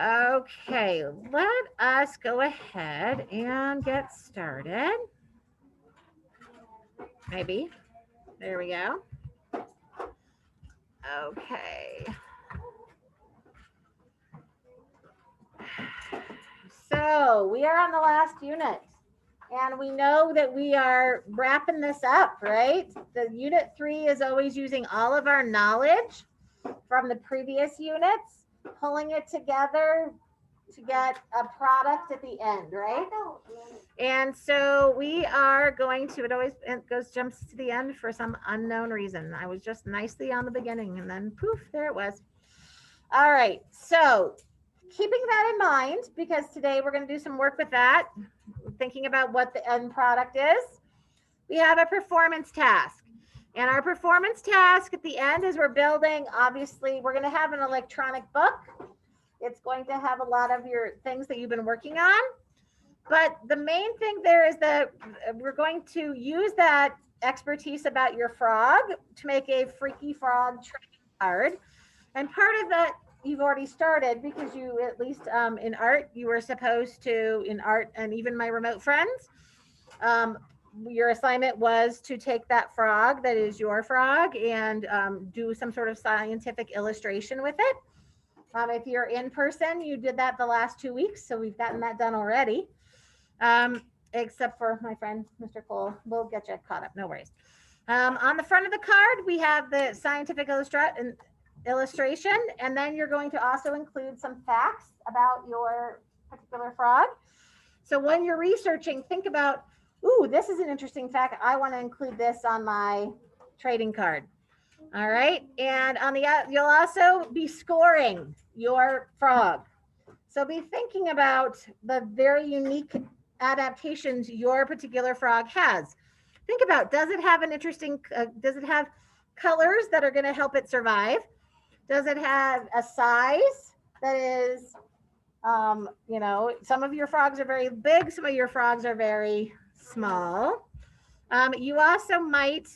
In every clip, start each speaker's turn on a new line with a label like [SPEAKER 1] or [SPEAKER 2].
[SPEAKER 1] Okay, let us go ahead and get started. Maybe. There we go. Okay. So we are on the last unit. And we know that we are wrapping this up, right? The unit 3 is always using all of our knowledge from the previous units, pulling it together to get a product at the end, right? And so we are going to, it goes, jumps to the end for some unknown reason. I was just nicely on the beginning and then poof, there it was. All right. So keeping that in mind, because today we're going to do some work with that, thinking about what the end product is, we have a performance task. And our performance task at the end is we're building, obviously, we're going to have an electronic book. It's going to have a lot of your things that you've been working on. But the main thing there is that we're going to use that expertise about your frog to make a freaky frog trading card. And part of that you've already started because you, at least in art, you were supposed to, in art and even my remote friends, your assignment was to take that frog that is your frog and do some sort of scientific illustration with it. If you're in person, you did that the last 2 weeks, so we've gotten that done already. Except for my friend, Mr. Cole. We'll get you caught up, no worries. On the front of the card, we have the scientific illustration, and then you're going to also include some facts about your particular frog. So when you're researching, think about, ooh, this is an interesting fact. I want to include this on my trading card. All right. And on the, you'll also be scoring your frog. So be thinking about the very unique adaptations your particular frog has. Think about, does it have an interesting, does it have colors that are going to help it survive? Does it have a size that is, you know, some of your frogs are very big, some of your frogs are very small. You also might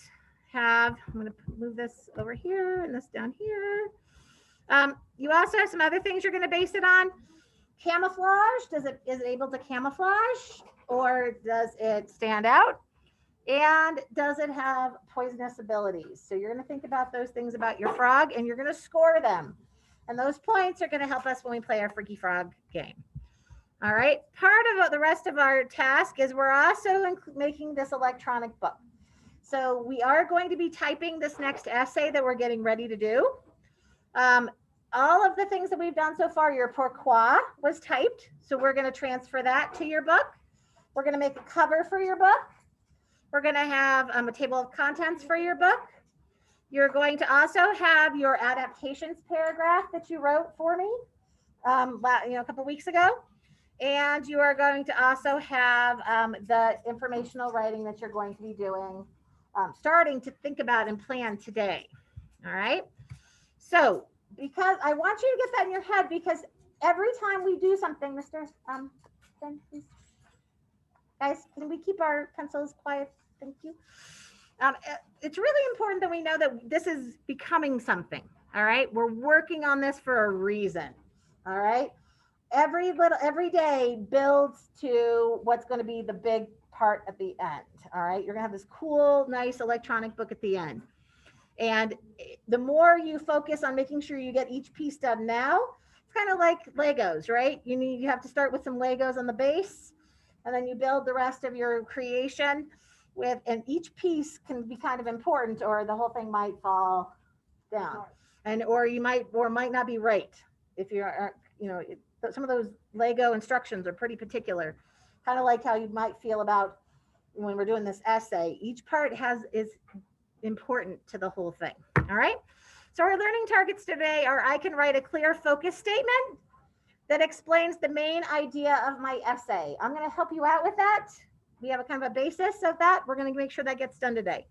[SPEAKER 1] have, I'm going to move this over here and this down here. You also have some other things you're going to base it on. Camouflage, is it able to camouflage, or does it stand out? And does it have poisonous abilities? So you're going to think about those things about your frog and you're going to score them. And those points are going to help us when we play our Freaky Frog game. All right. Part of the rest of our task is we're also making this electronic book. So we are going to be typing this next essay that we're getting ready to do. All of the things that we've done so far, your pourquoi was typed. So we're going to transfer that to your book. We're going to make a cover for your book. We're going to have a table of contents for your book. You're going to also have your adaptations paragraph that you wrote for me, a couple weeks ago. And you are going to also have the informational writing that you're going to be doing, starting to think about and plan today. All right. So, because I want you to get that in your head, because every time we do something, Mr. Ben, please. Guys, can we keep our pencils quiet? Thank you. It's really important that we know that this is becoming something. All right. We're working on this for a reason. All right. Every day builds to what's going to be the big part at the end. All right. You're going to have this cool, nice electronic book at the end. And the more you focus on making sure you get each piece done now, it's kind of like Legos, right? You have to start with some Legos on the base, and then you build the rest of your creation with, and each piece can be kind of important, or the whole thing might fall down, or might not be right. If you're, some of those Lego instructions are pretty particular, kind of like how you might feel about when we're doing this essay. Each part is important to the whole thing. All right. So our learning targets today are: I can write a clear focus statement that explains the main idea of my essay. I'm going to help you out with that. We have a kind of a basis of that. We're going to make sure that gets done today.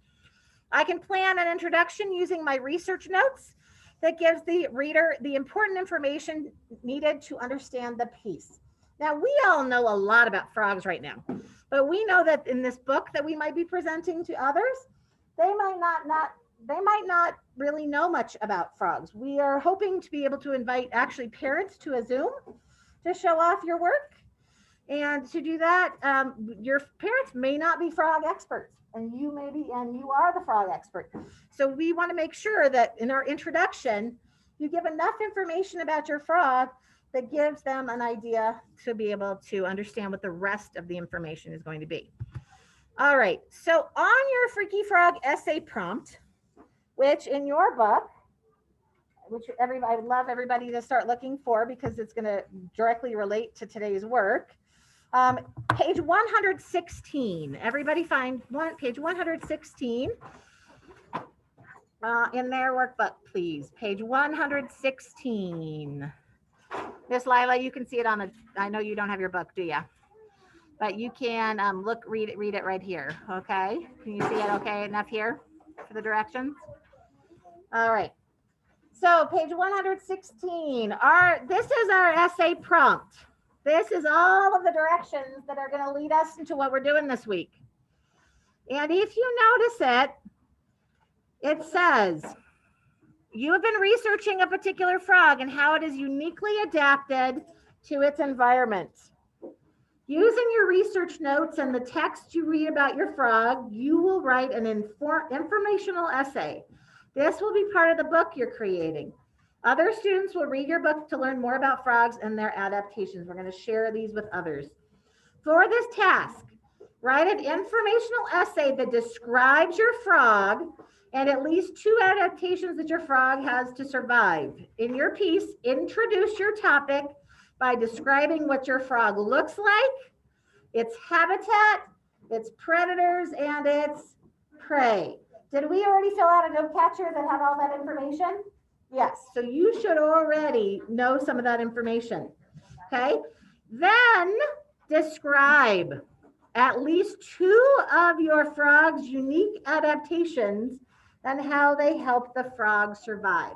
[SPEAKER 1] I can plan an introduction using my research notes that gives the reader the important information needed to understand the piece. Now, we all know a lot about frogs right now, but we know that in this book that we might be presenting to others, they might not they might not really know much about frogs. We are hoping to be able to invite actually parents to a Zoom to show off your work. And to do that, your parents may not be frog experts, and you may be, and you are the frog expert. So we want to make sure that in our introduction, you give enough information about your frog that gives them an idea to be able to understand what the rest of the information is going to be. All right. So on your Freaky Frog essay prompt, which in your book, which I would love everybody to start looking for because it's going to directly relate to today's work. Page 116. Everybody find page 116 in their workbook, please. Page 116. Miss Lila, you can see it on the. I know you don't have your book, do you? But you can read it right here. Okay. Can you see it? Okay, enough here for the directions. All right. So page 116. This is our essay prompt. This is all of the directions that are going to lead us into what we're doing this week. And if you notice it says, you have been researching a particular frog and how it is uniquely adapted to its environment. Using your research notes and the text you read about your frog, you will write an informational essay. This will be part of the book you're creating. Other students will read your book to learn more about frogs and their adaptations. We're going to share these with others. For this task, write an informational essay that describes your frog and at least 2 adaptations that your frog has to survive. In your piece, introduce your topic by describing what your frog looks like, its habitat, its predators, and its prey. Did we already fill out a note catcher that had all that information? Yes, so you should already know some of that information, okay? Then describe at least 2 of your frog's unique adaptations and how they help the frog survive.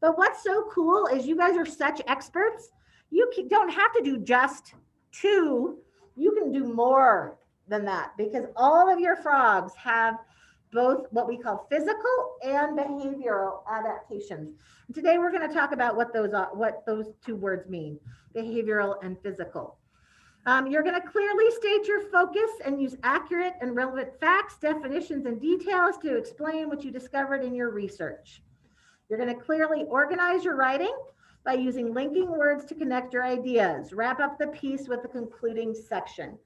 [SPEAKER 1] But what's so cool is you guys are such experts, you don't have to do just 2, you can do more than that because all of your frogs have both what we call physical and behavioral adaptations. Today we're going to talk about what those 2 words mean, behavioral and physical. You're going to clearly state your focus and use accurate and relevant facts, definitions, and details to explain what you discovered in your research. You're going to clearly organize your writing by using linking words to connect your ideas. Wrap up the piece with the concluding section.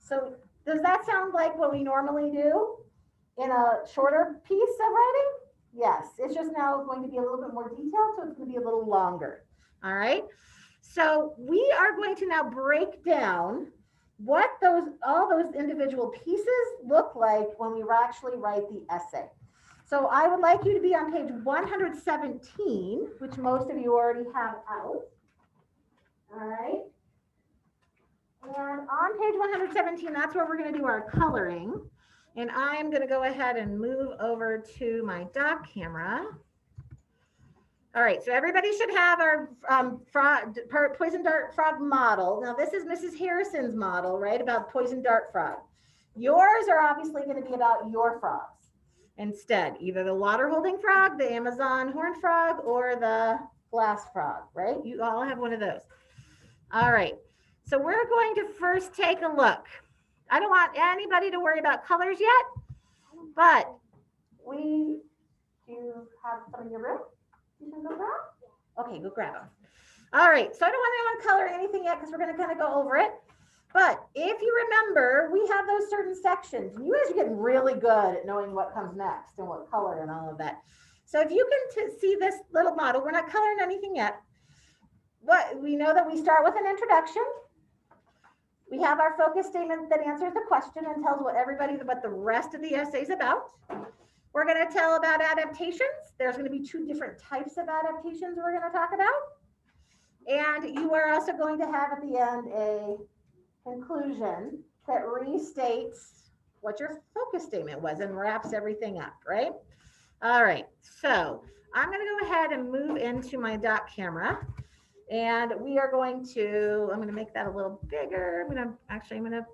[SPEAKER 1] So does that sound like what we normally do in a shorter piece of writing? Yes, it's just now going to be a little bit more detailed, so it's going to be a little longer. All right. So we are going to now break down what all those individual pieces look like when we actually write the essay. So I would like you to be on page 117, which most of you already have out. All right. And on page 117, that's where we're going to do our coloring. And I'm going to go ahead and move over to my dock camera. All right, so everybody should have our poison dart frog model. Now, this is Mrs. Harrison's model, right, about poison dart frog. Yours are obviously going to be about your frogs instead, either the water holding frog, the Amazon horned frog, or the glass frog, right? You all have one of those. All right, so we're going to first take a look. I don't want anybody to worry about colors yet, but do you have some in your room? You can go grab? Okay, go grab them. All right, so I don't want anyone to color anything yet because we're going to kind of go over it. But if you remember, we have those certain sections. And you guys are getting really good at knowing what comes next and what color and all of that. So if you can see this little model, we're not coloring anything yet. But we know that we start with an introduction. We have our focus statement that answers the question and tells what the rest of the essay is about. We're going to tell about adaptations. There's going to be 2 different types of adaptations we're going to talk about. And you are also going to have at the end a conclusion that restates what your focus statement was and wraps everything up, right? All right, so I'm going to go ahead and move into my dock camera. And we are I'm going to make that a little bigger. I'm going to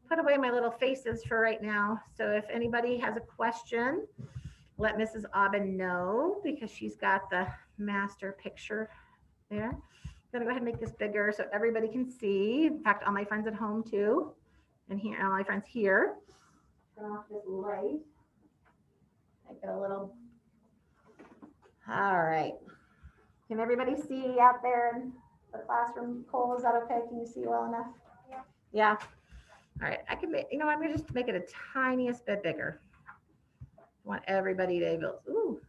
[SPEAKER 1] put away my little faces for right now. So if anybody has a question, let Mrs. Aubin know because she's got the master picture there. I'm gonna go ahead and make this bigger so everybody can see. In fact, all my friends at home too, and here, all my friends here. Turn off this light. Make it a little. All right. Can everybody see out there in the classroom? Cole, is that okay? Can you see well enough? Yeah. Yeah. All right. I can make. You know, I'm gonna just make it a tiniest bit bigger. I want everybody to be able. Ooh,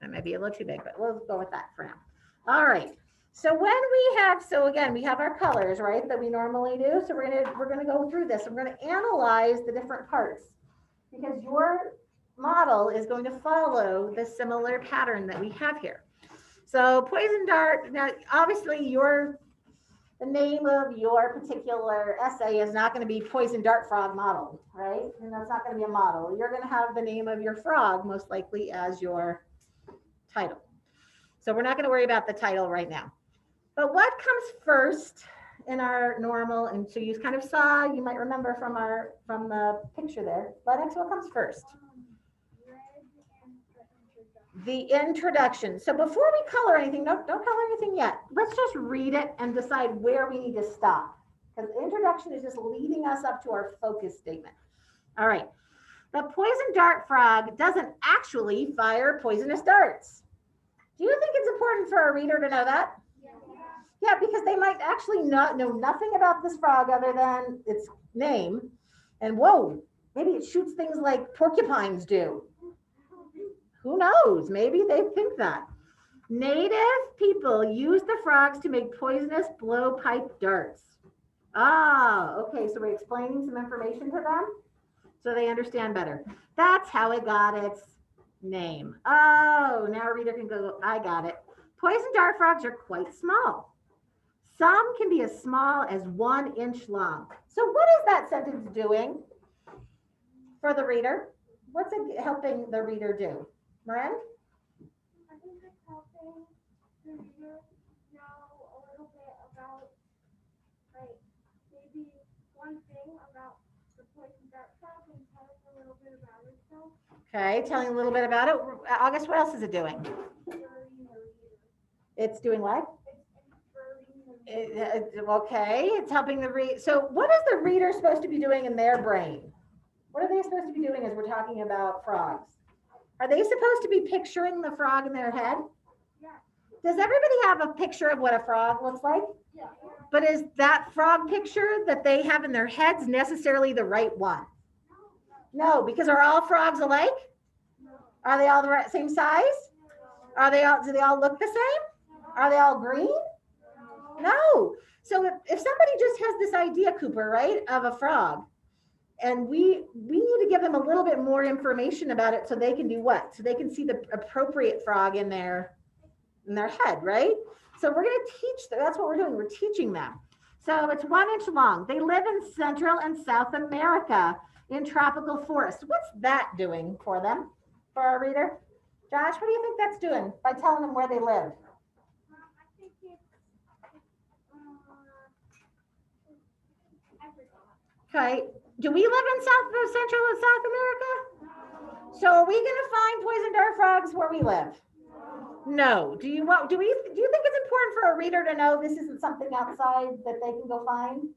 [SPEAKER 1] that might be a little too big, but we'll go with that for now. All right. So when we have, so again, we have our colors, right, that we normally do. So we're gonna go through this. We're gonna analyze the different parts because your model is going to follow the similar pattern that we have here. So poison dart. Now, obviously, the name of your particular essay is not going to be poison dart frog model, right? And that's not going to be a model. You're going to have the name of your frog most likely as your title. So we're not going to worry about the title right now. But what comes first in our normal, and so you kind of saw, you might remember from the picture there. Lennox, what comes first? The introduction. So before we color anything, don't color anything yet. Let's just read it and decide where we need to stop. Because the introduction is just leading us up to our focus statement. All right. The poison dart frog doesn't actually fire poisonous darts. Do you think it's important for a reader to know that? Yeah, because they might actually not know nothing about this frog other than its name. And whoa, maybe it shoots things like porcupines do. Who knows? Maybe they think that. Native people use the frogs to make poisonous blowpipe darts. Ah, okay, so we're explaining some information to them so they understand better. That's how it got its name. Oh, now a reader can go, I got it. Poison dart frogs are quite small. Some can be as small as 1 inch long. So what is that sentence doing for the reader? What's it helping the reader do? Moran?
[SPEAKER 2] I think it's helping the reader know a little bit about, like, maybe one thing about the poison dart frog and telling a little bit about itself.
[SPEAKER 1] Okay, telling a little bit about it. August, what else is it doing? It's doing what? Okay, it's helping the read. So what is the reader supposed to be doing in their brain? What are they supposed to be doing as we're talking about frogs? Are they supposed to be picturing the frog in their head?
[SPEAKER 2] Yeah.
[SPEAKER 1] Does everybody have a picture of what a frog looks like?
[SPEAKER 2] Yeah.
[SPEAKER 1] But is that frog picture that they have in their heads necessarily the right one? No, because are all frogs alike?
[SPEAKER 2] No.
[SPEAKER 1] Are they all the same size? Are they all, do they all look the same? Are they all green? No. So if somebody just has this idea, Cooper, right, of a frog, and we need to give them a little bit more information about it so they can do what? So they can see the appropriate frog in their head, right? So we're going to teach them. That's what we're doing. We're teaching them. So it's 1 inch long. They live in Central and South America in tropical forests. What's that doing for them, for our reader? Josh, what do you think that's doing by telling them where they live?
[SPEAKER 2] I think it's I forgot.
[SPEAKER 1] Okay. Do we live in Central and South America? So are we going to find poison dart frogs where we live? No. Do you think it's important for a reader to know this isn't something outside that they can go find?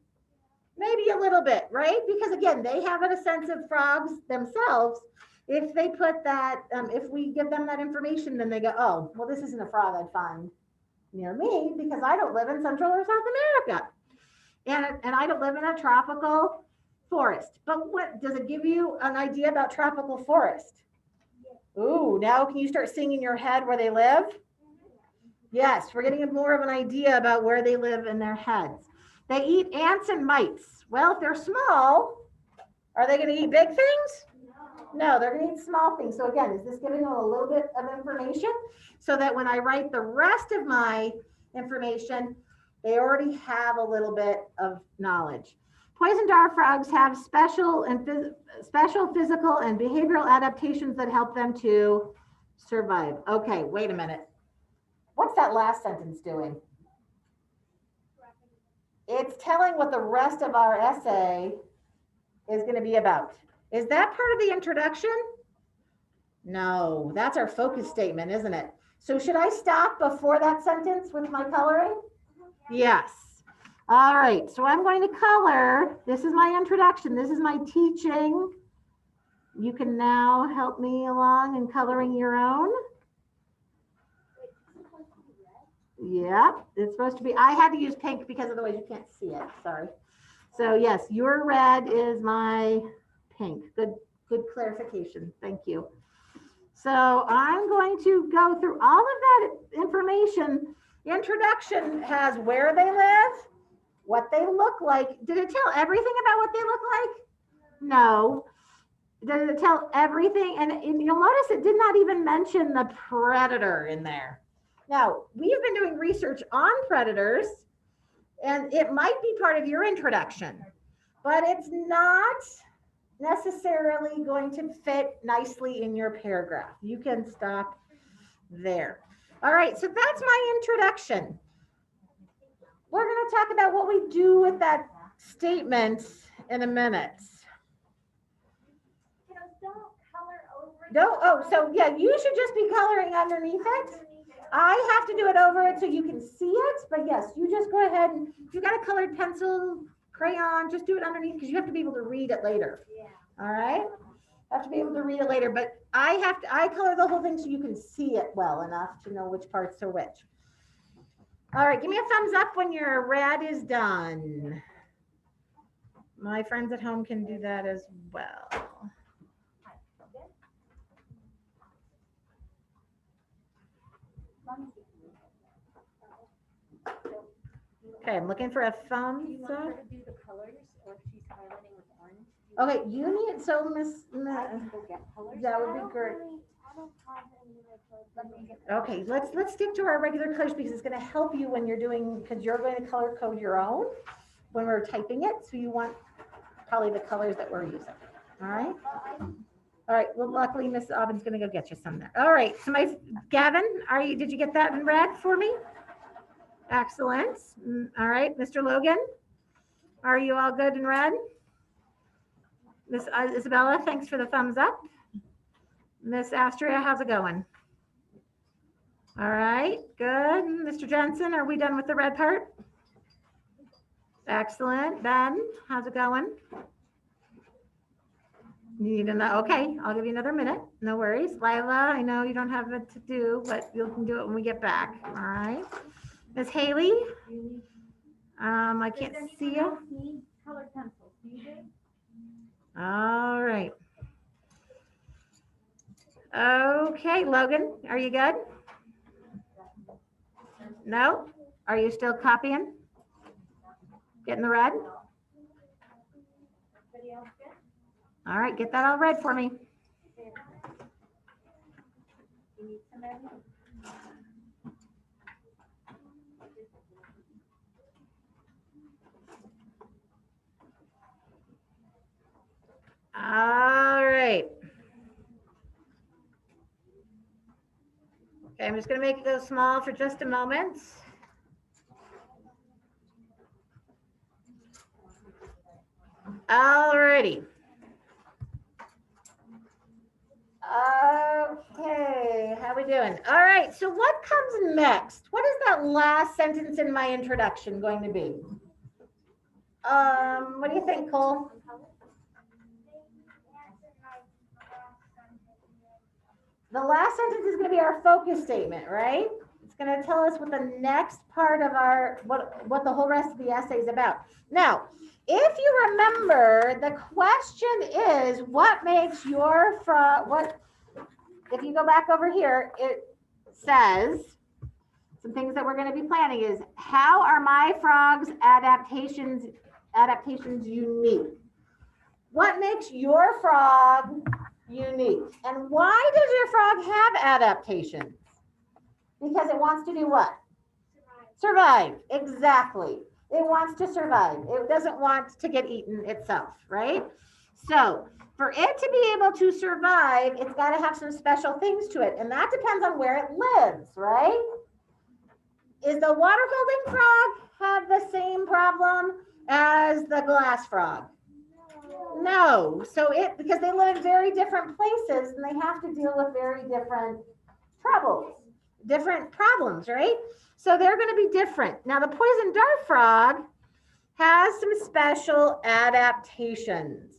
[SPEAKER 1] Maybe a little bit, right? Because again, they have a sense of frogs themselves. If they put that, if we give them that information, then they go, oh, well, this isn't a frog I'd find near me because I don't live in Central or South America. And I don't live in a tropical forest. But what does it give you an idea about tropical forest? Ooh, now can you start seeing in your head where they live? Yes, we're getting more of an idea about where they live in their heads. They eat ants and mites. Well, if they're small, are they going to eat big things? No, they're going to eat small things. So again, is this giving them a little bit of information so that when I write the rest of my information, they already have a little bit of knowledge. Poison dart frogs have special physical and behavioral adaptations that help them to survive. Okay, wait a minute. What's that last sentence doing? It's telling what the rest of our essay is going to be about. Is that part of the introduction? No, that's our focus statement, isn't it? So should I stop before that sentence with my coloring? Yes. All right, so I'm going to color. This is my introduction. This is my teaching. You can now help me along in coloring your own. Yeah, it's supposed to be. I had to use pink because otherwise you can't see it. Sorry. So yes, your red is my pink. Good clarification. Thank you. So I'm going to go through all of that information. The introduction has where they live, what they look like. Did it tell everything about what they look like? No. Did it tell everything? And you'll notice it did not even mention the predator in there. Now, we've been doing research on predators, and it might be part of your introduction, but it's not necessarily going to fit nicely in your paragraph. You can stop there. All right, so that's my introduction. We're going to talk about what we do with that statement in a minute. So yeah, you should just be coloring underneath it. I have to do it over it so you can see it, but yes, you just go ahead and if you got a colored pencil, crayon, just do it underneath because you have to be able to read it later. Yeah. All right. Have to be able to read it later, but I color the whole thing so you can see it well enough to know which parts are which. All right, give me a thumbs up when your red is done. My friends at home can do that as well. Okay, I'm looking for a thumbs up. Do you want her to do the colors or if she's highlighting with orange? Okay, you need, so Miss, that would be great. Okay, let's stick to our regular colors because it's going to help you when you're doing, because you're going to color code your own when we're typing it. So you want probably the colors that we're using. All right. All right. Well, luckily Miss Aubin's going to go get you some there. All right. So Gavin, did you get that in red for me? Excellent. All right. Mr. Logan, are you all good in red? Miss Isabella, thanks for the thumbs up. Miss Astria, how's it going? All right, good. Mr. Jensen, are we done with the red part? Excellent. Ben, how's it going? You need to know. Okay, I'll give you another minute. No worries. Lila, I know you don't have it to do, but you can do it when we get back. All right. Miss Haley, I can't see you. Colored pencils. All right. Okay, Logan, are you good? No? Are you still copying? Getting the red? All right, get that all red for me. All right. Okay, I'm just going to make it go small for just a moment. All righty. Okay, how we doing? All right, so what comes next? What is that last sentence in my introduction going to be? What do you think, Cole? The last sentence is going to be our focus statement, right? It's going to tell us what the next part of our, what the whole rest of the essay is about. Now, if you remember, the question is, what makes your frog, if you go back over here, it says, some things that we're going to be planning is, how are my frog's adaptations unique? What makes your frog unique? And why does your frog have adaptations? Because it wants to do what? Survive. Exactly. It wants to survive. It doesn't want to get eaten itself, right? So for it to be able to survive, it's got to have some special things to it. And that depends on where it lives, right? Is the water holding frog have the same problem as the glass frog? No. So because they live in very different places and they have to deal with very different troubles, different problems, right? So they're going to be different. Now, the poison dart frog has some special adaptations.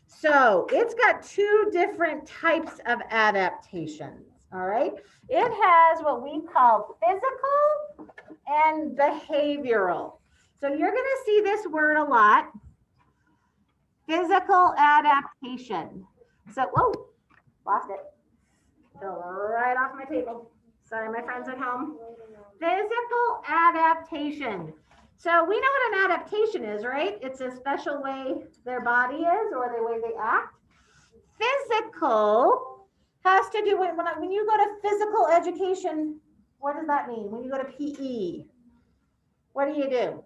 [SPEAKER 1] So it's got two different types of adaptations. All right. It has what we call physical and behavioral. So you're going to see this word a lot. Physical adaptation. So, whoa, lost it. Fell right off my table. Sorry, my friends at home. Physical adaptation. So we know what an adaptation is, right? It's a special way their body is or the way they act. Physical has to do with when you go to physical education, what does that mean? When you go to PE, what do?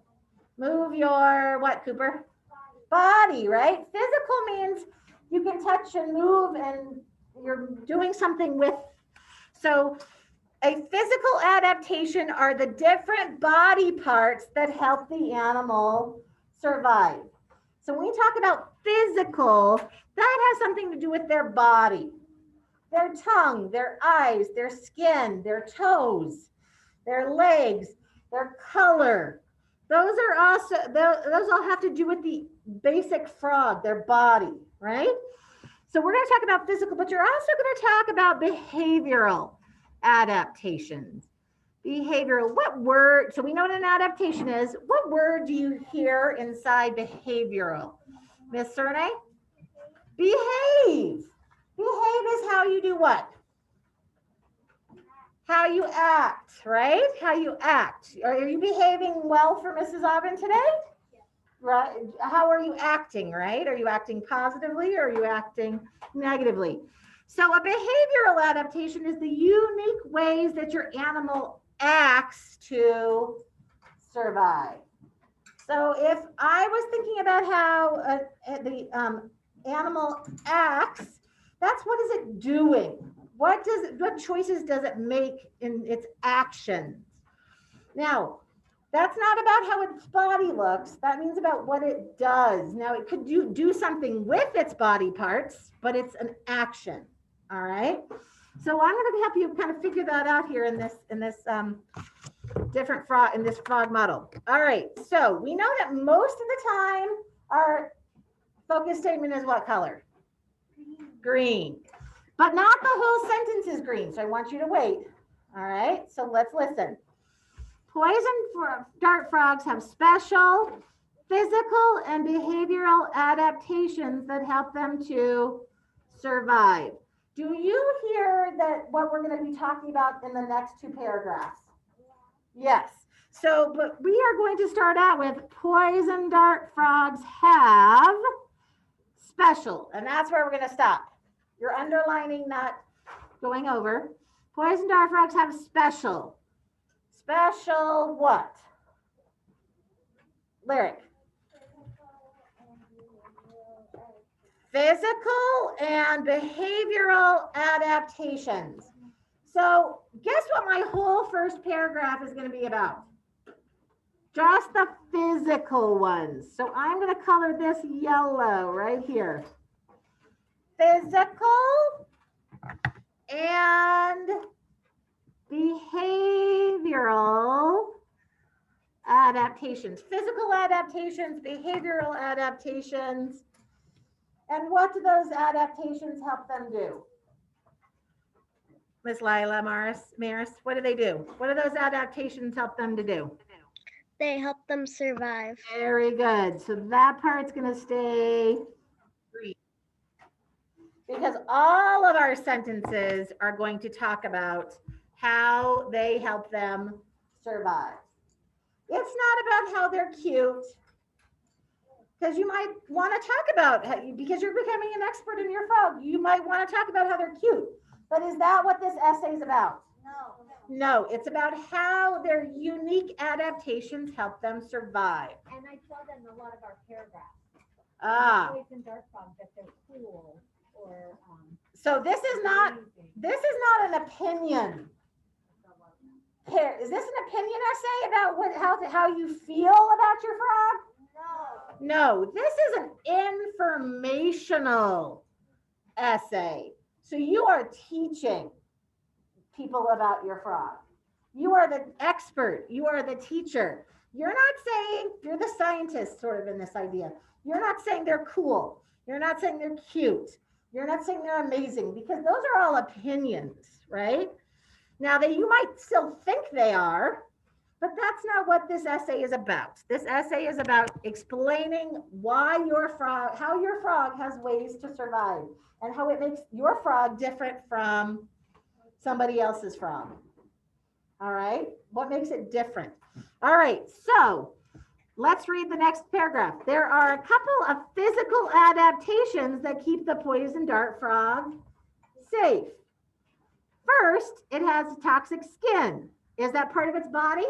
[SPEAKER 1] Move your what, Cooper? Body, right? Physical means you can touch and move and you're doing something with. So a physical adaptation are the different body parts that help the animal survive. So when we talk about physical, that has something to do with their body, their tongue, their eyes, their skin, their toes, their legs, their color. Those are also, those all have to do with the basic frog, their body, right? So we're going to talk about physical, but you're also going to talk about behavioral adaptations. Behavioral, what word? So we know what an adaptation is. What word do you hear inside behavioral? Miss Cernay? Behave. Behave is how you do what? How you act, right? How you act. Are you behaving well for Mrs. Ogden today? Right? How are you acting, right? Are you acting positively or are you acting negatively? So a behavioral adaptation is the unique ways that your animal acts to survive. So if I was thinking about how the animal acts, that's what is it doing? What choices does it make in its actions? Now, that's not about how its body looks. That means about what it does. Now, it could do something with its body parts, but it's an action. All right. So I'm going to help you kind of figure that out here in this different frog in this frog model. All right. So we know that most of the time our focus statement is what color? Green. But not the whole sentence is green. So I want you to wait. All right. So let's listen. Poison dart frogs have special physical and behavioral adaptations that help them to survive. Do you hear that what we're going to be talking about in the next two paragraphs? Yes. So, but we are going to start out with poison dart frogs have special, and that's where we're going to stop. You're underlining, not going over. Poison dart frogs have special. Special what? Lyric. Physical and behavioral adaptations. So guess what my whole first paragraph is going to be about? Just the physical ones. So I'm going to color this yellow right here. Physical and behavioral adaptations. Physical adaptations, behavioral adaptations. And what do those adaptations help them do? Miss Lila Maris, what do they do? What do those adaptations help them to do?
[SPEAKER 2] They help them survive.
[SPEAKER 1] Very good. So that part's going to stay green. Because all of our sentences are going to talk about how they help them survive. It's not about how they're cute. Because you might want to talk about, because you're becoming an expert in your frog, you might want to talk about how they're cute. But is that what this essay is about? No, it's about how their unique adaptations help them survive.
[SPEAKER 3] And I saw that in a lot of our paragraphs.
[SPEAKER 1] Ah.
[SPEAKER 3] Poison dart frogs, that they're cool or
[SPEAKER 1] So this is not an opinion. Here, is this an opinion essay about how you feel about your frog? No, this is an informational essay. So you are teaching people about your frog. You are the expert. You are the teacher. You're not saying you're the scientist, sort of in this idea. You're not saying they're cool. You're not saying they're cute. You're not saying they're amazing because those are all opinions, right? Now that you might still think they are, but that's not what this essay is about. This essay is about explaining why your frog, how your frog has ways to survive and how it makes your frog different from somebody else's frog. All right. What makes it different? All right. So let's read the next paragraph. There are a couple of physical adaptations that keep the poison dart frog safe. First, it has a toxic skin. Is that part of its body?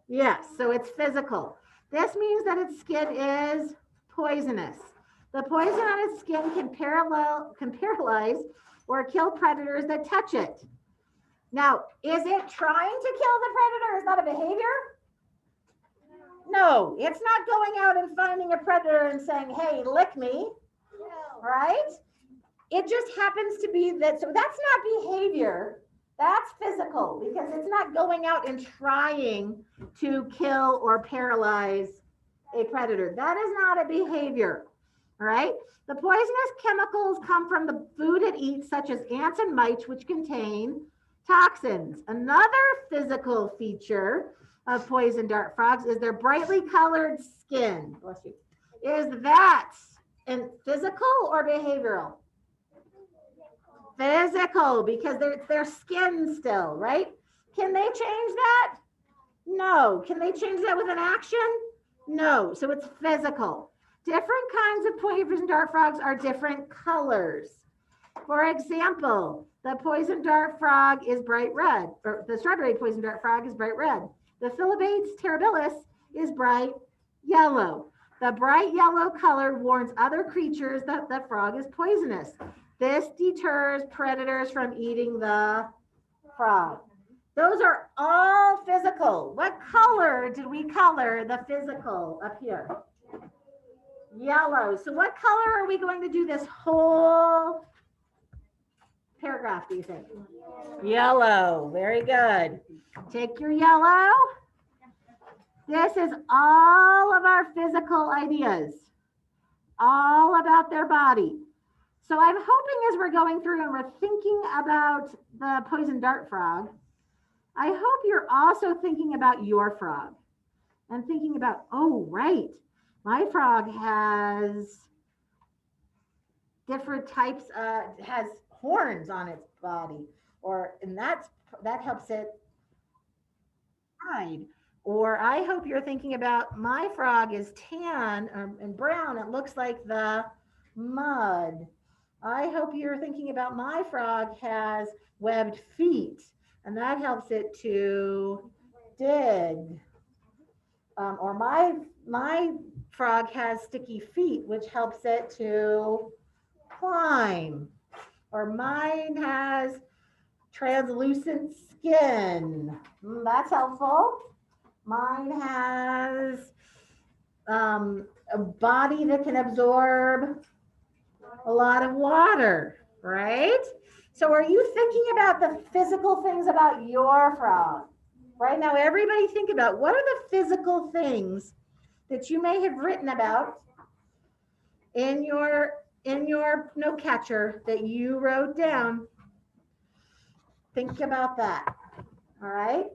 [SPEAKER 1] Yes. So it's physical. This means that its skin is poisonous. The poison on its skin can paralyze or kill predators that touch it. Now, is it trying to kill the predator? Is that a behavior? No, it's not going out and finding a predator and saying, hey, lick me, right? It just happens to be that, so that's not behavior, that's physical because it's not going out and trying to kill or paralyze a predator. That is not a behavior, all right? The poisonous chemicals come from the food it eats, such as ants and mites, which contain toxins. Another physical feature of poison dart frogs is their brightly colored skin. Bless you. Is that physical or behavioral? Physical, because it's their skin still, right? Can they change that? No. Can they change that with an action? No. So it's physical. Different kinds of poison dart frogs are different colors. For example, the poison dart frog is bright red, or the strawberry poison dart frog is bright red. The Philibates terribilis is bright yellow. The bright yellow color warns other creatures that the frog is poisonous. This deters predators from eating the frog. Those are all physical. What color did we color the physical up here? Yellow. So what color are we going to do this whole paragraph, do you think? Yellow. Very good. Take your yellow. This is all of our physical ideas, all about their body. So I'm hoping as we're going through and we're thinking about the poison dart frog, I hope you're also thinking about your frog and thinking about, oh, right, my frog has different types, has horns on its body, and that helps it hide. Or I hope you're thinking about my frog is tan and brown. It looks like the mud. I hope you're thinking about my frog has webbed feet, and that helps it to dig. Or my frog has sticky feet, which helps it to climb. Or mine has translucent skin. That's helpful. Mine has a body that can absorb a lot of water, right? So are you thinking about the physical things about your frog? Right now, everybody think about what are the physical things that you may have written about in your note catcher that you wrote down. Think about that, all right?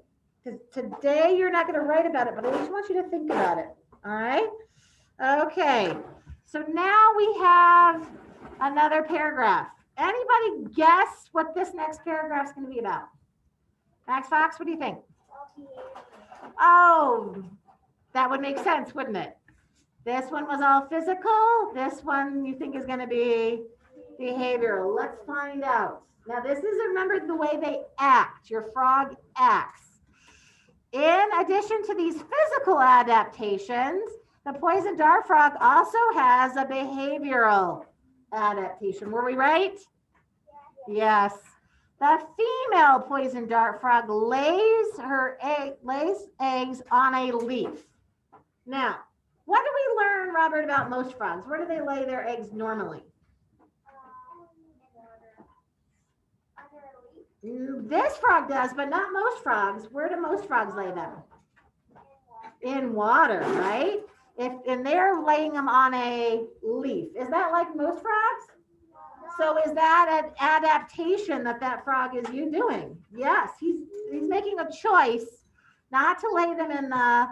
[SPEAKER 1] Because today you're not going to write about it, but I just want you to think about it, all right? Okay, so now we have another paragraph. Anybody guess what this next paragraph is going to be about? Max Fox, what do you think? Oh, that would make sense, wouldn't it? This one was all physical. This one you think is going to be behavioral. Let's find out. Now this is, remember, the way they act. Your frog acts. In addition to these physical adaptations, the poison dart frog also has a behavioral adaptation. Were we right? Yes. The female poison dart frog lays eggs on a leaf. Now, what do we learn, Robert, about most frogs? Where do they lay their eggs normally? This frog does, but not most frogs. Where do most frogs lay them? In water, right? And they're laying them on a leaf. Is that like most frogs? So is that an adaptation that frog is doing? Yes, he's making a choice not to lay them in the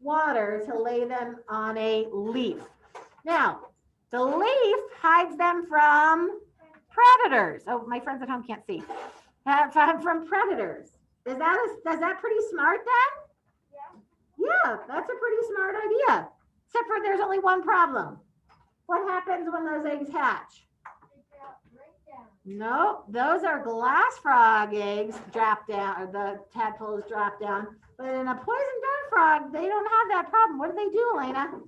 [SPEAKER 1] water, to lay them on a leaf. Now, the leaf hides them from predators. Oh, my friends at home can't see. From predators. Is that pretty smart then? Yeah, that's a pretty smart idea. Except for there's only one problem. What happens when those eggs hatch? No, those are glass frog eggs drop down, or the tadpoles drop down. But in a poison dart frog, they don't have that problem. What do, Elena?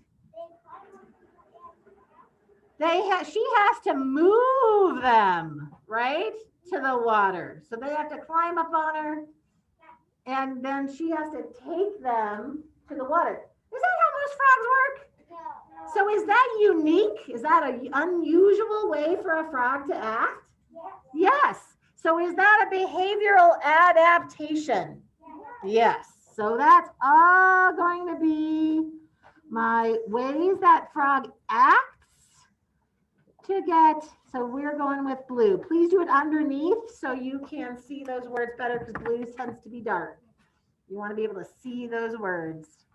[SPEAKER 1] She has to move them, right, to the water. So they have to climb up on her, and then she has to take them to the water. Is that how most frogs work? So is that unique? Is that an unusual way for a frog to act? Yes. So is that a behavioral adaptation? Yes. So that's all going to be my ways that frog acts to get, so we're going with blue. Please do it underneath so you can see those words better, because blue tends to be dark. You want to be able to see those words.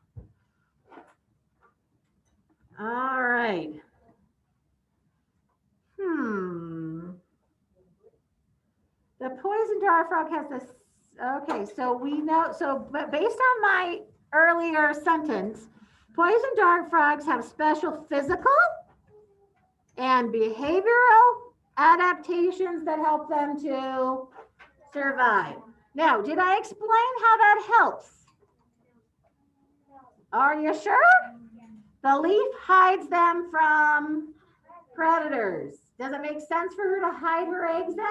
[SPEAKER 1] All right. The poison dart frog has this. Okay, so we know, but based on my earlier sentence, poison dart frogs have special physical and behavioral adaptations that help them to survive. Now, did I explain how that helps? Are you sure? The leaf hides them from predators. Does it make sense for her to hide her eggs then?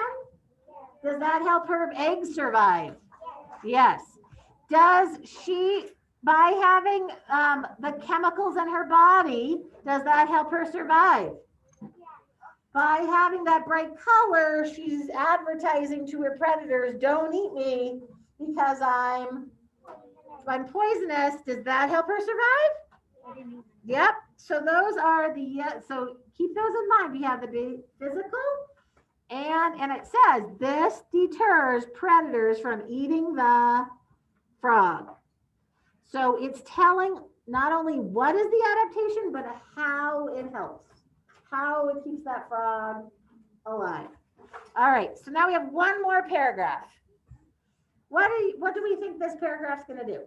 [SPEAKER 1] Does that help her eggs survive? Yes. Does she, by having the chemicals in her body, does that help her survive? By having that bright color, she's advertising to her predators, don't eat me because I'm poisonous. Does that help her survive? Yep. So those are so keep those in mind. We have the physical, and it says this deters predators from eating the frog. So it's telling not only what is the adaptation, but how it helps, how it keeps that frog alive. All right, so now we have one more paragraph. What do we think this paragraph's going to do?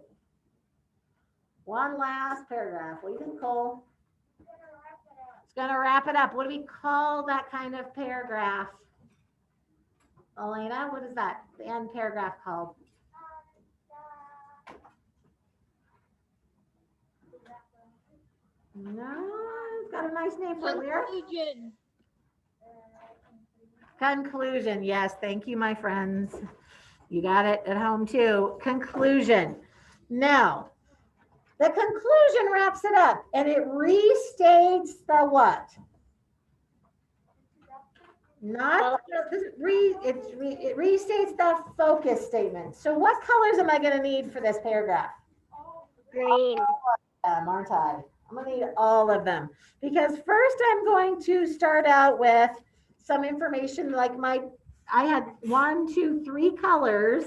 [SPEAKER 1] One last paragraph. What do you think, Cole? It's going to wrap it up. What do we call that kind of paragraph? Elena, what is that? The end paragraph called? No, it's got a nice name for it.
[SPEAKER 2] Conclusion.
[SPEAKER 1] Conclusion. Yes, thank you, my friends. You got it at home too. Conclusion. Now, the conclusion wraps it up and it restates the what? Not it restates the focus statement. So what colors am I going to need for this paragraph?
[SPEAKER 2] Green.
[SPEAKER 1] Aren't I? I'm going to need all of them, because first I'm going to start out with some information like I had 1, 2, 3 colors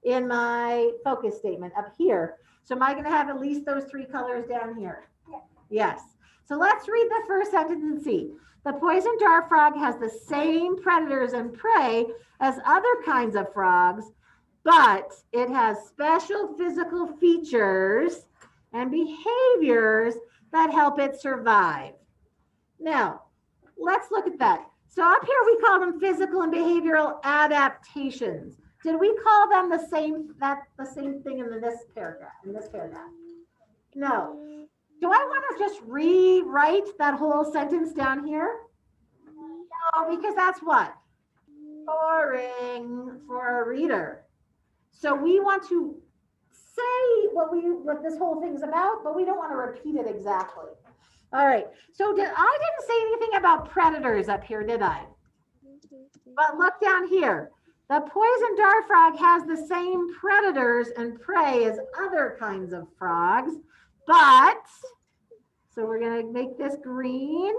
[SPEAKER 1] in my focus statement up here. So am I going to have at least those 3 colors down here? Yes. So let's read the first sentence and see. The poison dart frog has the same predators and prey as other kinds of frogs, but it has special physical features and behaviors that help it survive. Now, let's look at that. So up here we call them physical and behavioral adaptations. Did we call them the same thing in this paragraph? No. Do I want to just rewrite that whole sentence down here? No, because that's what? Boring for a reader. So we want to say what this whole thing's about, but we don't want to repeat it exactly. All right. So I didn't say anything about predators up here, did I? But look down here. The poison dart frog has the same predators and prey as other kinds of frogs, but, so we're going to make this green.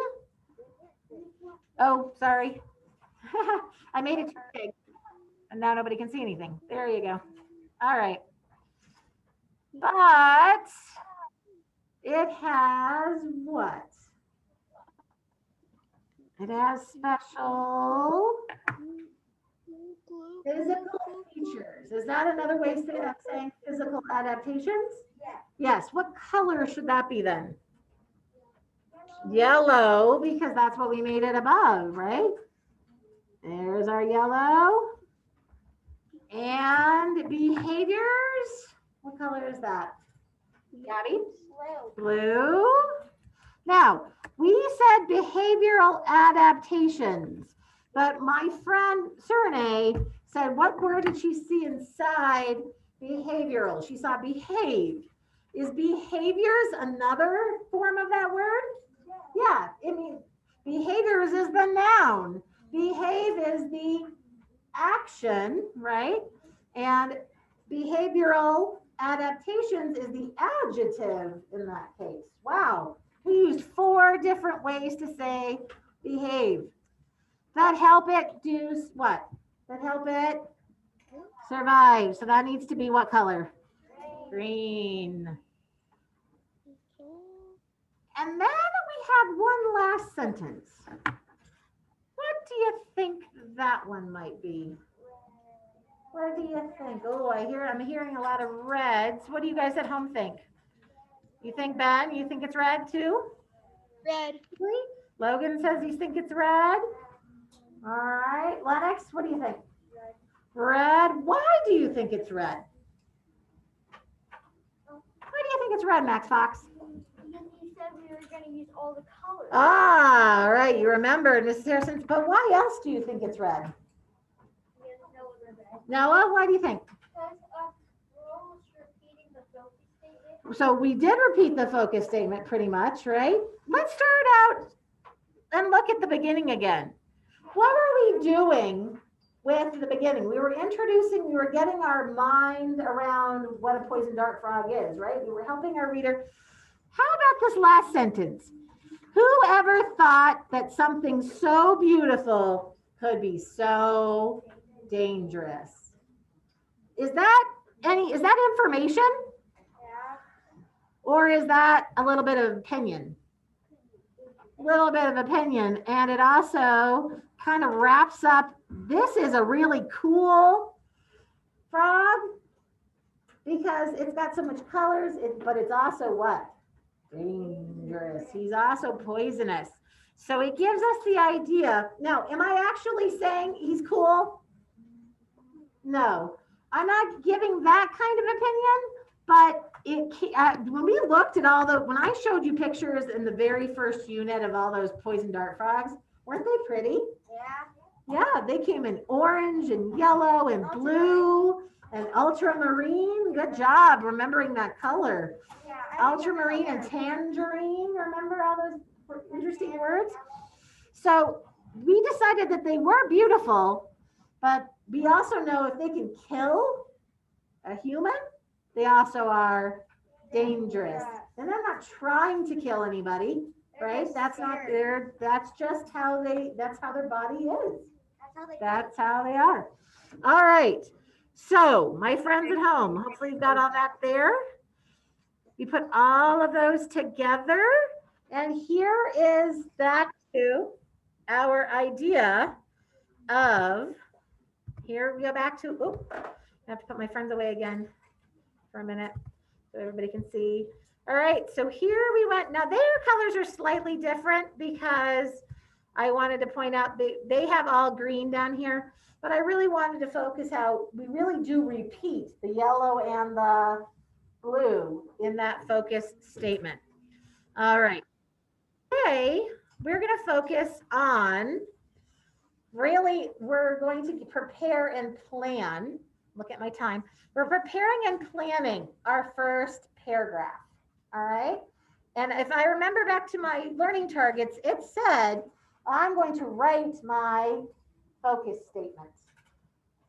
[SPEAKER 1] Oh, sorry. I made it too big, and now nobody can see anything. There you go. All right. But it has what? It has special physical features. Is that another way of saying physical adaptations? Yes. What color should that be then? Yellow, because that's what we made it above, right? There's our yellow. And behaviors. What color is that? Gabby? Blue. Now, we said behavioral adaptations, but my friend Serene said, what word did she see inside behavioral? She saw behave. Is behaviors another form of that word? Yeah, it means behaviors is the noun. Behave is the action, right? And behavioral adaptations is the adjective in that case. Wow. We used 4 different ways to say behave. That help it do what? That help it survive. So that needs to be what color? Green. And then we have one last sentence. What do you think that one might be? What do you think? Oh, I'm hearing a lot of reds. What do you guys at home think? You think, Ben, you think it's red too?
[SPEAKER 2] Red.
[SPEAKER 1] Logan says you think it's red. All right. Lennox, what do you think? Red. Why do you think it's red? Why do you think it's red, Max Fox?
[SPEAKER 2] Because you said we were going to use all the colors.
[SPEAKER 1] Ah, all right. You remembered, Mrs. Harrison. But why else do you think it's red? Noah, why do you think?
[SPEAKER 2] Because we're almost repeating the focus statement.
[SPEAKER 1] So we did repeat the focus statement pretty much, right? Let's start out and look at the beginning again. What were we doing with the beginning? We were getting our mind around what a poison dart frog is, right? We were helping our reader. How about this last sentence? Who ever thought that something so beautiful could be so dangerous? Is that information?
[SPEAKER 2] Yeah.
[SPEAKER 1] Or is that a little bit of opinion? A little bit of opinion. And it also kind of wraps up. This is a really cool frog because it's got so much colors, but it's also what? Dangerous. He's also poisonous. So it gives us the idea. Now, am I actually saying he's cool? No, I'm not giving that kind of opinion, but when we looked at when I showed you pictures in the very first unit of all those poison dart frogs, weren't they pretty?
[SPEAKER 2] Yeah.
[SPEAKER 1] Yeah, they came in orange and yellow and blue and ultramarine. Good job remembering that color.
[SPEAKER 2] Yeah.
[SPEAKER 1] Ultramarine and tangerine. Remember all those interesting words? So we decided that they were beautiful, but we also know if they can kill a human, they also are dangerous. And they're not trying to kill anybody, right? That's just how their body is. That's how they are. All right. So, my friends at home, hopefully you've got all that there. We put all of those together. And here is back to our idea of, here we go back to, I have to put my friends away again for a minute so everybody can see. All right, so here we went. Now their colors are slightly different because I wanted to point out they have all green down here, but I really wanted to focus how we really do repeat the yellow and the blue in that focus statement. All right. Today, we're going to focus on we're going to prepare and plan. Look at my time. We're preparing and planning our first paragraph. All right. And if I remember back to my learning targets, it said, I'm going to write my focus statement.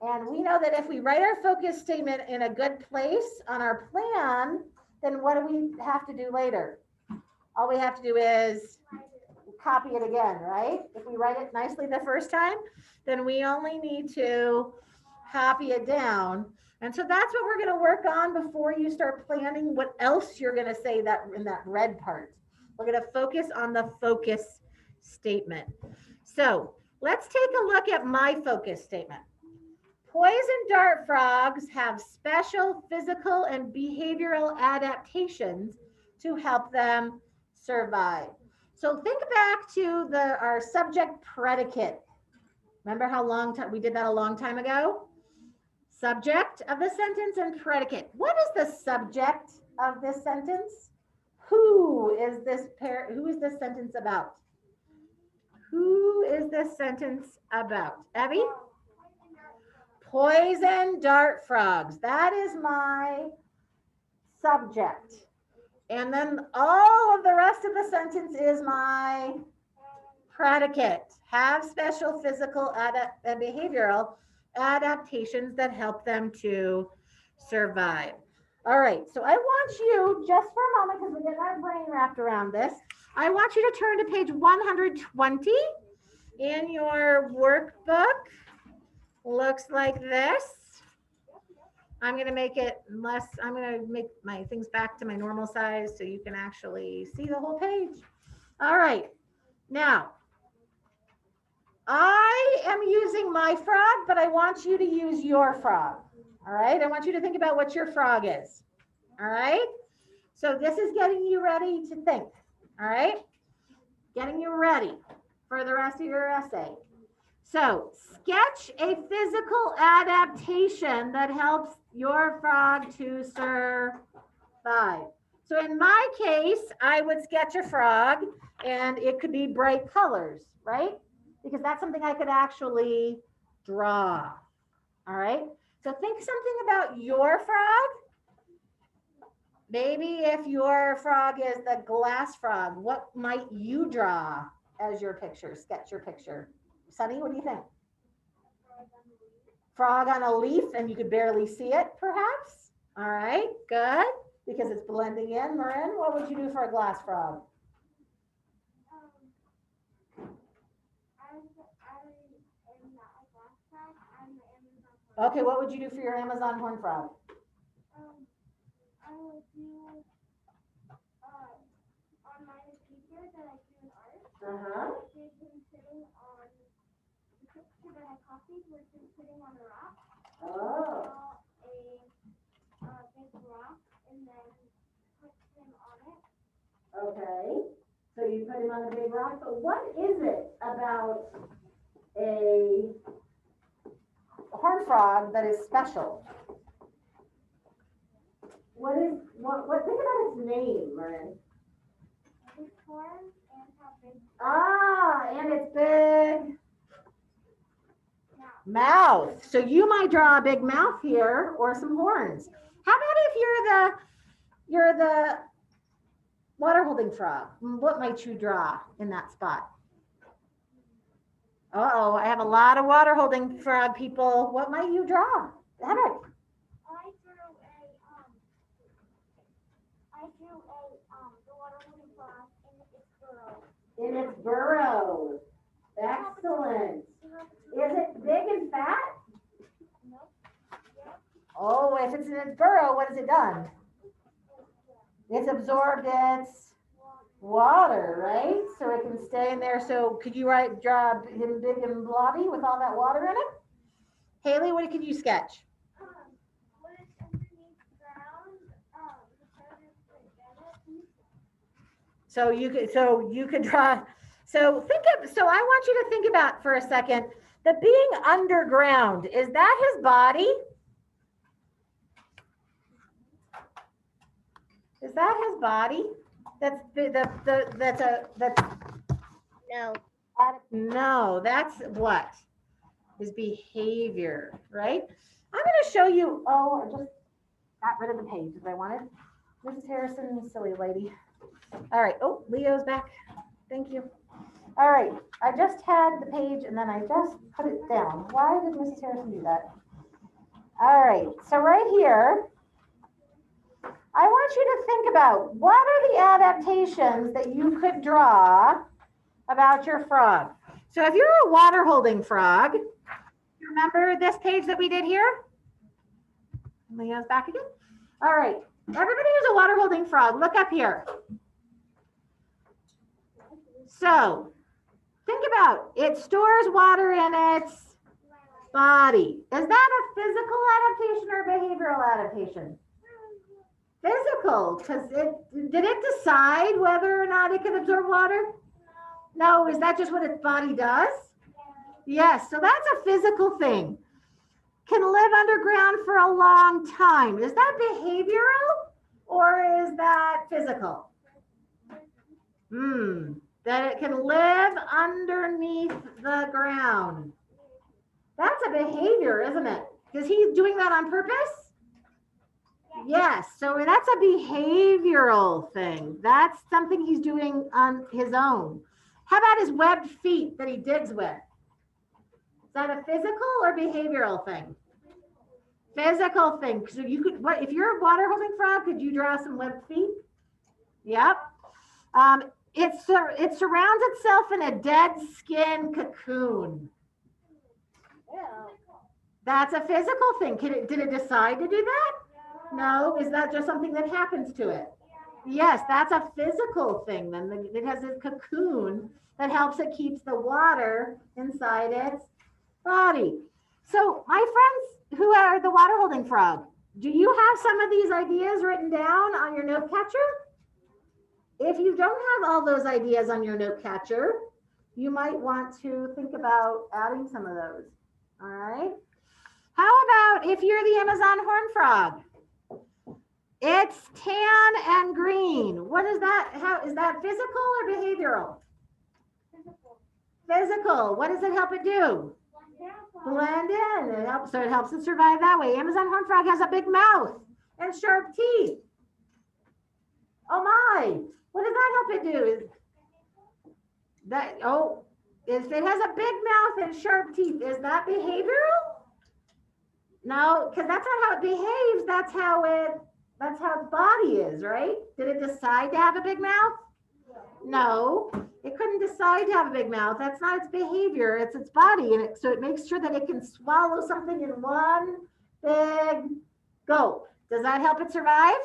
[SPEAKER 1] And we know that if we write our focus statement in a good place on our plan, then what do we have to do later? All we have to do is copy it again, right? If we write it nicely the first time, then we only need to copy it down. And so that's what we're going to work on before you start planning what else you're going to say that in that red part. We're going to focus on the focus statement. So let's take a look at my focus statement. Poison dart frogs have special physical and behavioral adaptations to help them survive. So think back to our subject predicate. Remember how long time we did that a long time ago? Subject of the sentence and predicate. What is the subject of this sentence? Who is this sentence about? Who is this sentence about? Abby? Poison dart frogs. That is my subject. And then all of the rest of the sentence is my predicate. Have special physical and behavioral adaptations that help them to survive. All right, so I want you, just for a moment, because we're getting our brain wrapped around this, I want you to turn to page 120 in your workbook. Looks like this. I'm going to make it less, I'm going to make my things back to my normal size so you can actually see the whole page. All right, now, I am using my frog, but I want you to use your frog. All right, I want you to think about what your frog is. All right, so this is getting you ready to think. All right, getting you ready for the rest of your essay. So sketch a physical adaptation that helps your frog to survive. So in my case, I would sketch a frog and it could be bright colors, right? Because that's something I could actually draw. All right. So think something about your frog. Maybe if your frog is the glass frog, what might you draw as your picture? Sketch your picture. Sunny, what do you think? Frog on a leaf, and you could barely see it, perhaps. All right, good, because it's blending in. Marin, what would you do for a glass frog? Okay, what would you do for your Amazon horn frog?
[SPEAKER 2] I would do on my paper that I do in art. I did him sitting on the picture that I copied was him sitting on a rock.
[SPEAKER 1] Oh.
[SPEAKER 2] A big rock and then put him on it.
[SPEAKER 1] Okay, so you put him on a big rock. But what is it about a horn frog that is special? What think about its name, Marin?
[SPEAKER 2] His horns and how big.
[SPEAKER 1] And its big mouth. So you might draw a big mouth here or some horns. How about if you're the water holding frog? What might you draw in that spot? Uh-oh, I have a lot of water holding frog people. What might you draw? Henrik.
[SPEAKER 2] I drew the water holding frog in its burrow.
[SPEAKER 1] In its burrow. Excellent. Is it big and fat?
[SPEAKER 2] No. Yeah.
[SPEAKER 1] Oh, if it's in its burrow, what has it done? It's absorbed its water, right? So it can stay in there. So could you draw him big and blobby with all that water in it? Haley, what could you sketch?
[SPEAKER 2] When it's underneath the ground, the predators can get it.
[SPEAKER 1] So you could draw. So I want you to think about for a second, the being underground, is that his body? Is that his body? No, that's what? His behavior, right? I'm going to show you, I just got rid of the page that I wanted. Mrs. Harrison, silly lady. All right. Oh, Leo's back. Thank you. All right. I just had the page and then I just put it down. Why did Mrs. Harrison do that? All right. So right here, I want you to think about what are the adaptations that you could draw about your frog. So if you're a water holding frog, you remember this page that we did here? Leo's back again. All right. Everybody who's a water holding frog, look up here. So think about it, stores water in its body. Is that a physical adaptation or behavioral adaptation? Physical, because did it decide whether or not it could absorb water? No, is that just what its body does? Yes, so that's a physical thing. Can live underground for a long time. Is that behavioral or is that physical? That it can live underneath the ground. That's a behavior, isn't it? Is he doing that on purpose? Yes, so that's a behavioral thing. That's something he's doing on his own. How about his webbed feet that he digs with? Is that a physical or behavioral thing? Physical thing. So you could, what if you're a water holding frog, could you draw some webbed feet? Yep. It surrounds itself in a dead skin cocoon. That's a physical thing. Did it decide to do that? No. Is that just something that happens to it? Yes, that's a physical thing. Then it has a cocoon that helps it keeps the water inside its body. So my friends who are the water holding frog, do you have some of these ideas written down on your note catcher? If you don't have all those ideas on your note catcher, you might want to think about adding some of those. All right. How about if you're the Amazon horn frog? It's tan and green. What is that? How is that physical or behavioral? Physical. What does it help it do? Blend in. It helps, so it helps it survive that way. Amazon horn frog has a big mouth and sharp teeth. Oh my! What does that help it do? If it has a big mouth and sharp teeth, is that behavioral? No, because that's not how it behaves. That's how its body is, right? Did it decide to have a big mouth? No, it couldn't decide to have a big mouth. That's not its behavior. It's its body, and so it makes sure that it can swallow something in one big gulp. Does that help it survive?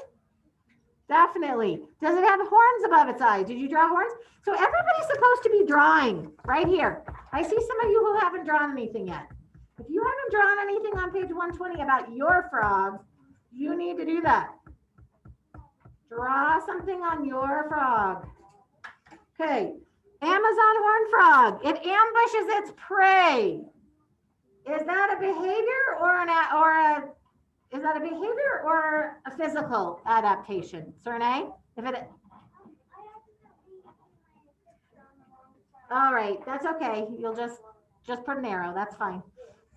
[SPEAKER 1] Definitely. Does it have horns above its eyes? Did you draw horns? So everybody's supposed to be drawing right here. I see some of you who haven't drawn anything yet. If you haven't drawn anything on page 120 about your frog, you need to do that. Draw something on your frog. Okay. Amazon horn frog. It ambushes its prey. Is that a behavior or is that a behavior or a physical adaptation? Cernay? If it. All right, that's okay. You'll just put an arrow. That's fine.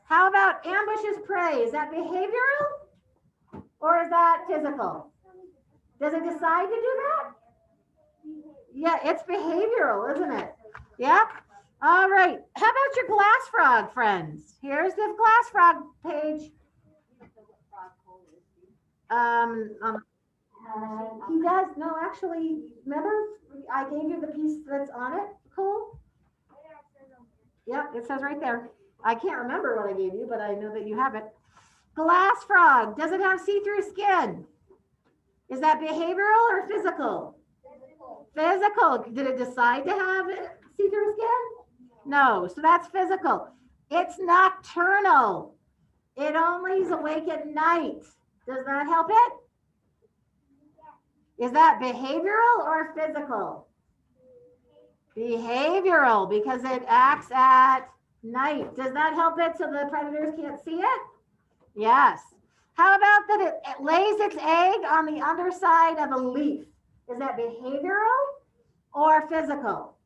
[SPEAKER 1] How about ambushes prey? Is that behavioral or is that physical? Does it decide to do that? Yeah, it's behavioral, isn't it? Yep. All right. How about your glass frog, friends? Here's the glass frog page. He does. No, actually, remember I gave you the piece that's on it, Cole? Yep, it says right there. I can't remember what I gave you, but I know that you have it. Glass frog. Does it have see-through skin? Is that behavioral or physical? Physical. Did it decide to have see-through skin? No. So that's physical. It's nocturnal. It only is awake at night. Does that help it? Is that behavioral or physical? Behavioral, because it acts at night. Does that help it so the predators can't see it? Yes. How about that it lays its egg on the underside of a leaf? Is that behavioral or physical?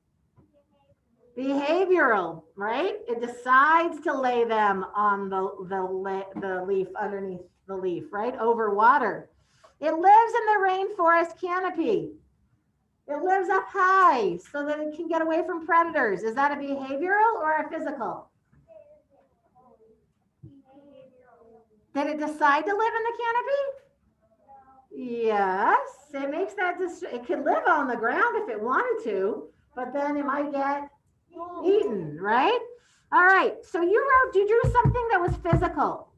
[SPEAKER 1] Behavioral, right? It decides to lay them on the leaf, underneath the leaf, right? Over water. It lives in the rainforest canopy. It lives up high so that it can get away from predators. Is that a behavioral or a physical? Did it decide to live in the canopy? Yes, it makes that, it can live on the ground if it wanted to, but then it might get eaten, right? All right, so you drew something that was physical.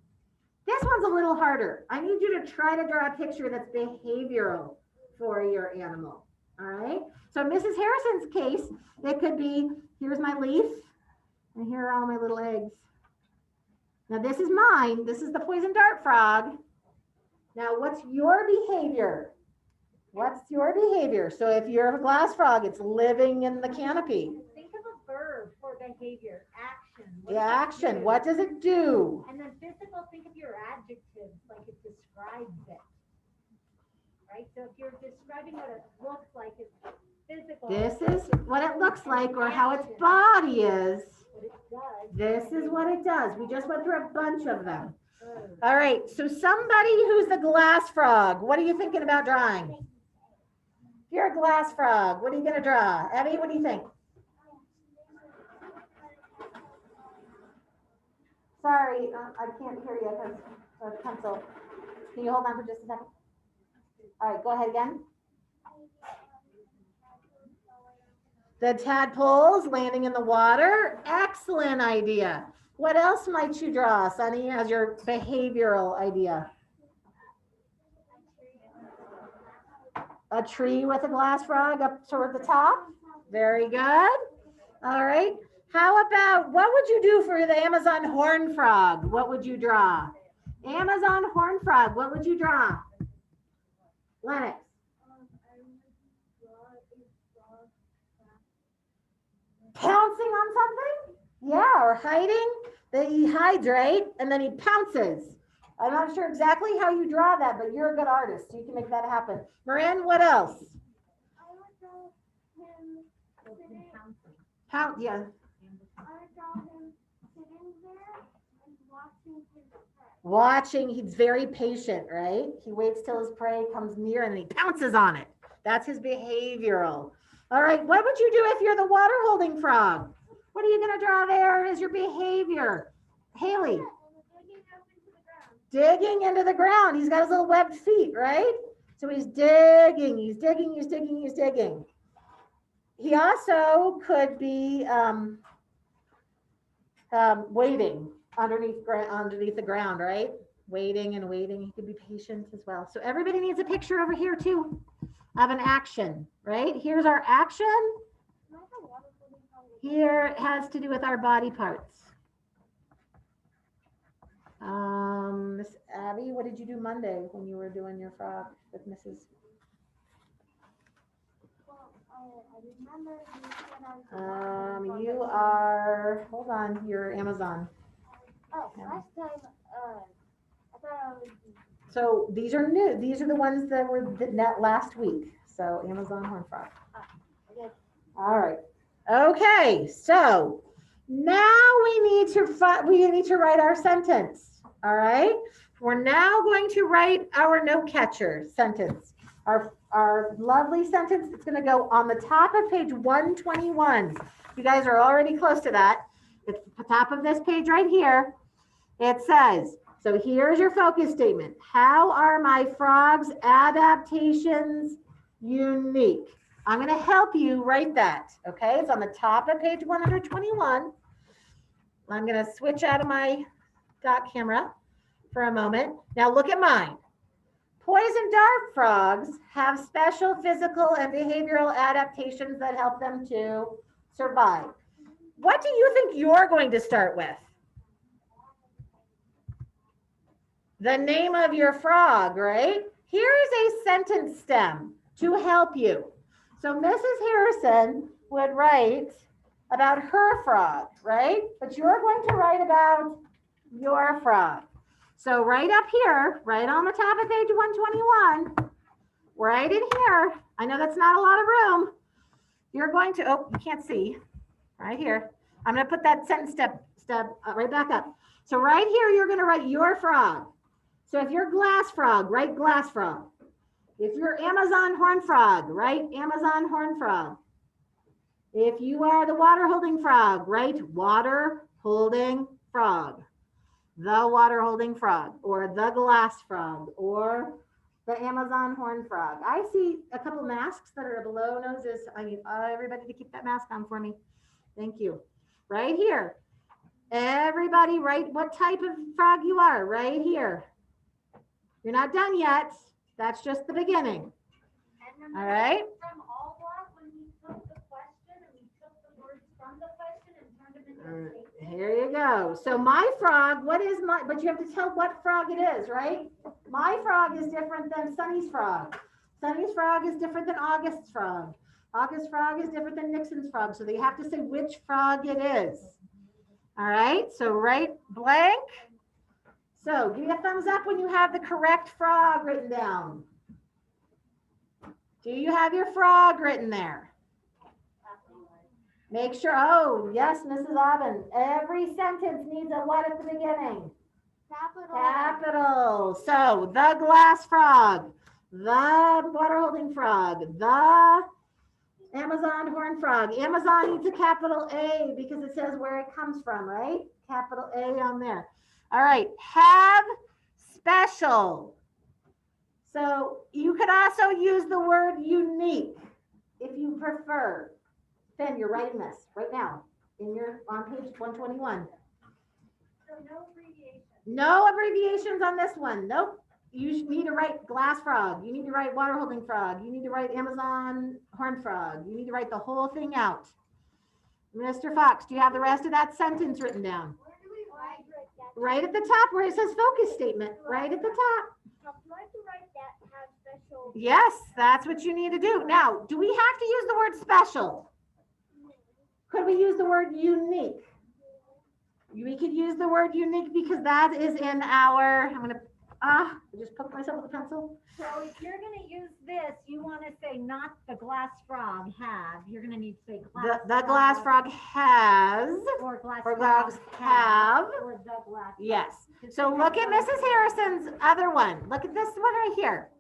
[SPEAKER 1] This one's a little harder. I need you to try to draw a picture that's behavioral for your animal. All right. So Mrs. Harrison's case, it could be, here's my leaf, and here are all my little eggs. Now this is mine. This is the poison dart frog. Now what's your behavior? What's your behavior? So if you're a glass frog, it's living in the canopy.
[SPEAKER 3] Think of a verb for behavior, action.
[SPEAKER 1] The action, what does it do?
[SPEAKER 3] And then physical, think of your adjectives, like it describes it. Right? So if you're describing what it looks like, it's physical.
[SPEAKER 1] This is what it looks like, or how its body is.
[SPEAKER 3] What it does.
[SPEAKER 1] This is what it does. We just went through a bunch of them. All right, so somebody who's the glass frog, what are you thinking about drawing? If you're a glass frog, what are you going to draw? Abby, what do you think? Sorry, I can't hear you because of the pencil. Can you hold on for just a second? All right, go ahead again. The tadpoles landing in the water. Excellent idea. What else might you draw, Sunny, as your behavioral idea? A tree with a glass frog up toward the top. Very good. All right. How about, what would you do for the Amazon horn frog? What would you draw? Amazon horn frog, what would you draw? Lennox. Pouncing on something? Yeah, or hiding. He hides, right? And then he pounces. I'm not sure exactly how you draw that, but you're a good artist, so you can make that happen. Marin, what else?
[SPEAKER 2] I would draw him sitting.
[SPEAKER 1] Pounce, yeah.
[SPEAKER 2] I would draw him sitting there and watching his prey.
[SPEAKER 1] Watching, he's very patient, right? He waits till his prey comes near and he pounces on it. That's his behavioral. All right, what would you do if you're the water holding frog? What are you going to draw there as your behavior? Haley. Digging into the ground. He's got his little webbed feet, right? So he's digging, he's digging, he's digging, he's digging. He also could be waiting underneath the ground, right? Waiting and waiting. He could be patient as well. So everybody needs a picture over here too of an action, right? Here's our action. Here it has to do with our body parts. Miss Abby, what did you do Monday when you were doing your frog with Mrs.?
[SPEAKER 2] Well, I remember when I was
[SPEAKER 1] You are, hold on, you're Amazon.
[SPEAKER 2] Oh, last time, I thought I was.
[SPEAKER 1] So these are new. These are the ones that were net last week. So Amazon horn frog.
[SPEAKER 2] Okay.
[SPEAKER 1] All right. Okay. So now we need to write our sentence. All right. We're now going to write our note catcher sentence. Our lovely sentence. It's going to go on the top of page 121. You guys are already close to that. It's the top of this page right here. It says, so here's your focus statement. How are my frog's adaptations unique? I'm going to help you write that. Okay, it's on the top of page 121. I'm going to switch out of my dot camera for a moment. Now look at mine. Poison dart frogs have special physical and behavioral adaptations that help them to survive. What do you think you're going to start with? The name of your frog, right? Here is a sentence stem to help you. So Mrs. Harrison would write about her frog, right? But you're going to write about your frog. So right up here, right on the top of page 121, right in here, I know that's not a lot of room. You're going to, oh, you can't see, right here. I'm going to put that sentence step right back up. So right here, you're going to write your frog. So if you're glass frog, write glass frog. If you're Amazon horn frog, write Amazon horn frog. If you are the water holding frog, write water holding frog. The water holding frog, or the glass frog, or the Amazon horn frog. I see a couple masks that are below noses. I need everybody to keep that mask on for me. Thank you. Right here. Everybody write what type of frog you are right here. You're not done yet. That's just the beginning. All right.
[SPEAKER 3] From all block when we took the question and we took the words from the question and turned them into a statement.
[SPEAKER 1] Here you go. So my frog, what is my, but you have to tell what frog it is, right? My frog is different than Sunny's frog. Sunny's frog is different than August's frog. August's frog is different than Nixon's frog. So they have to say which frog it is. All right, so write blank. So give me a thumbs up when you have the correct frog written down. Do you have your frog written there? Make sure, oh, yes, Mrs. Aubin. Every sentence needs a what at the beginning?
[SPEAKER 2] Capital.
[SPEAKER 1] Capital. So the glass frog, the water holding frog, the Amazon horn frog. Amazon needs a capital A because it says where it comes from, right? Capital A on there. All right, have special. So you could also use the word unique if you prefer. Finn, you're writing this right now on page 121.
[SPEAKER 3] So no abbreviation.
[SPEAKER 1] No abbreviations on this one. Nope. You need to write glass frog. You need to write water holding frog. You need to write Amazon horn frog. You need to write the whole thing out. Mr. Fox, do you have the rest of that sentence written down?
[SPEAKER 2] Where do we write that?
[SPEAKER 1] Right at the top where it says focus statement, right at the top.
[SPEAKER 2] Do I have to write that have special?
[SPEAKER 1] Yes, that's what you need to do. Now, do we have to use the word special? Could we use the word unique? We could use the word unique because that is in our, I just poked myself with a pencil.
[SPEAKER 3] So if you're gonna use this, you wanna say not the glass frog have, you're gonna need to say glass.
[SPEAKER 1] The glass frog has,
[SPEAKER 3] Or glass
[SPEAKER 1] or frogs have.
[SPEAKER 3] Or the glass.
[SPEAKER 1] Yes. So look at Mrs. Harrison's other one. Look at this one right here.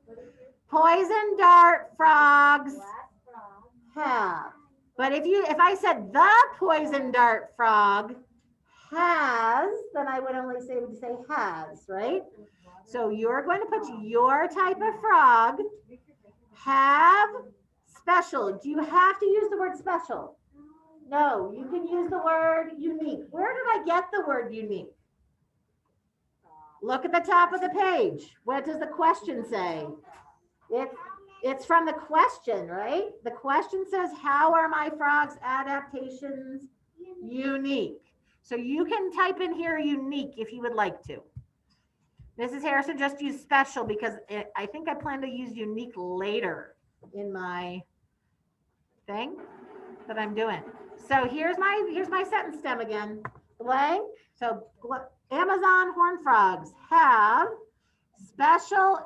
[SPEAKER 1] Poison dart frogs
[SPEAKER 3] Glass frog.
[SPEAKER 1] have. But if I said the poison dart frog has, then I would only say has, right? So you're going to put your type of frog, have special. Do you have to use the word special? No, you can use the word unique. Where did I get the word unique? Look at the top of the page. What does the question say? It's from the question, right? The question says, how are my frog's adaptations unique? So you can type in here unique if you would like to. Mrs. Harrison just used special because I think I plan to use unique later in my thing that I'm doing. So here's my sentence stem again. Blank. So Amazon horn frogs have special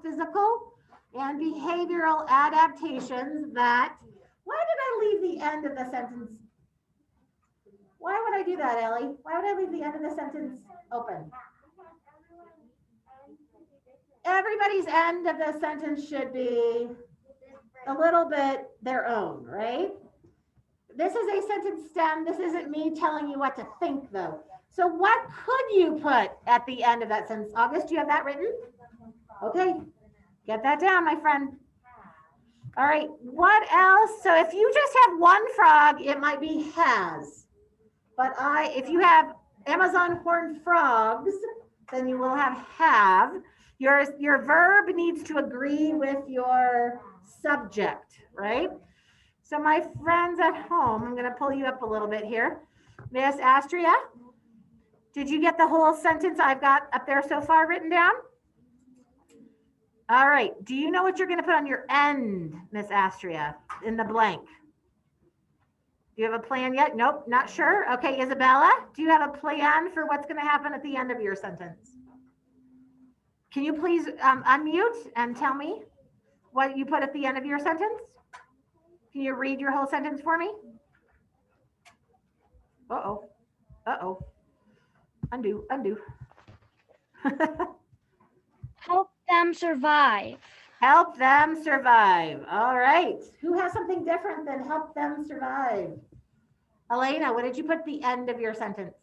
[SPEAKER 1] physical and behavioral adaptations that, why did I leave the end of the sentence? Why would I do that, Ellie? Why would I leave the end of the sentence open? Everybody's end of the sentence should be a little bit their own, right? This is a sentence stem. This isn't me telling you what to think, though. So what could you put at the end of that sentence? August, do you have that written? Okay, get that down, my friend. All right, what else? So if you just have one frog, it might be has. But if you have Amazon horned frogs, then you will have. Your verb needs to agree with your subject, right? So my friends at home, I'm gonna pull you up a little bit here. Miss Astria, did you get the whole sentence I've got up there so far written down? All right, do you know what you're gonna put on your end, Miss Astria, in the blank? Do you have a plan yet? Nope, not sure. Okay, Isabella, do you have a plan for what's gonna happen at the end of your sentence? Can you please unmute and tell me what you put at the end of your sentence? Can you read your whole sentence for me? Uh-oh, uh-oh. Undo.
[SPEAKER 2] them survive.
[SPEAKER 1] Help them survive. All right. Who has something different than help them survive? Elena, what did you put at the end of your sentence?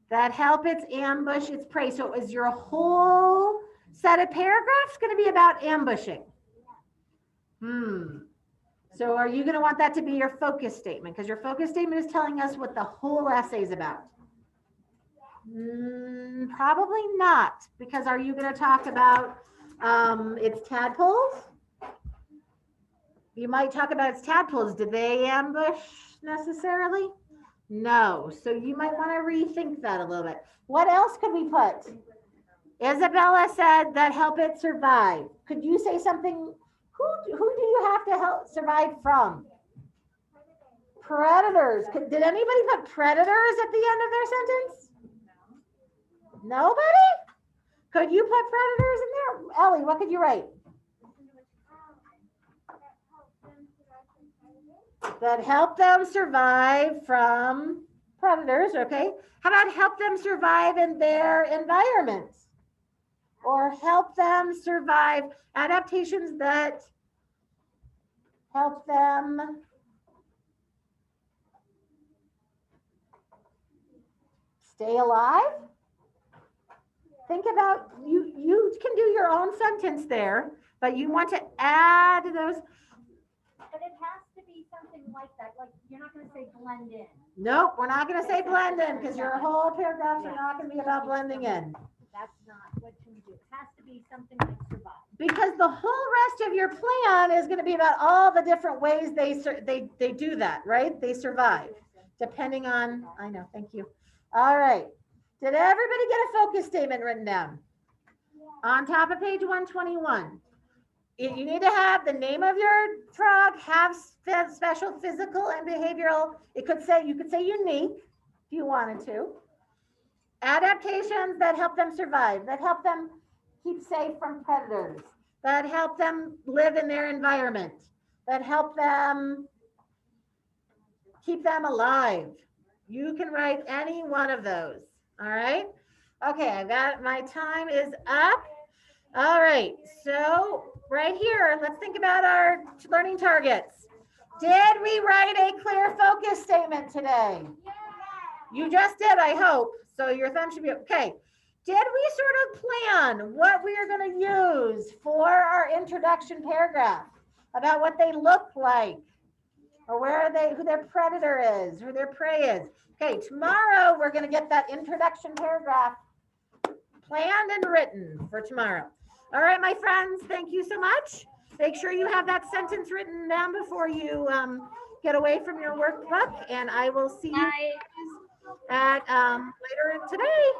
[SPEAKER 1] That help its ambush its prey. So is your whole set of paragraphs going to be about ambushing? So are you going to want that to be your focus statement? Because your focus statement is telling us what the whole essay is about. Probably not, because are you going to talk about its tadpoles? You might talk about its tadpoles. Did they ambush necessarily? No. So you might want to rethink that a little bit. What else could we put? Isabella said that help it survive. Could you say something? Who do you have to help survive from? Predators. Did anybody put predators at the end of their sentence? Nobody? Could you put predators in there? Ellie, what could you write? That help them survive from predators, okay? How about help them survive in their environments? Or help them survive adaptations that help them stay alive? Think about, you can do your own sentence there, but you want to add those.
[SPEAKER 3] But it has to be something like that. Like, you're not going to say blend in.
[SPEAKER 1] Nope, we're not going to say blend in, because your whole paragraphs are not going to be about blending in.
[SPEAKER 3] That's not what you do. It has to be something like survive.
[SPEAKER 1] Because the whole rest of your plan is going to be about all the different ways they do that, right? They survive, depending on, I know, thank you. All right. Did everybody get a focus statement written down? On top of page 121. You need to have the name of your frog, have special physical and behavioral. You could say unique if you wanted to. Adaptations that help them survive, that help them keep safe from predators, that help them live in their environment, that help them keep them alive. You can write any one of those. All right. Okay, I got my time is up. All right. So right here, let's think about our learning targets. Did we write a clear focus statement today? You just did, I hope. So your thumb should be okay. Did we sort of plan what we are going to use for our introduction paragraph about what they look like, or where are they, who their predator is, who their prey is? Okay, tomorrow we're going to get that introduction paragraph planned and written for tomorrow. All right, my friends, thank you so much. Make sure you have that sentence written down before you get away from your workbook, and I will see you at later today.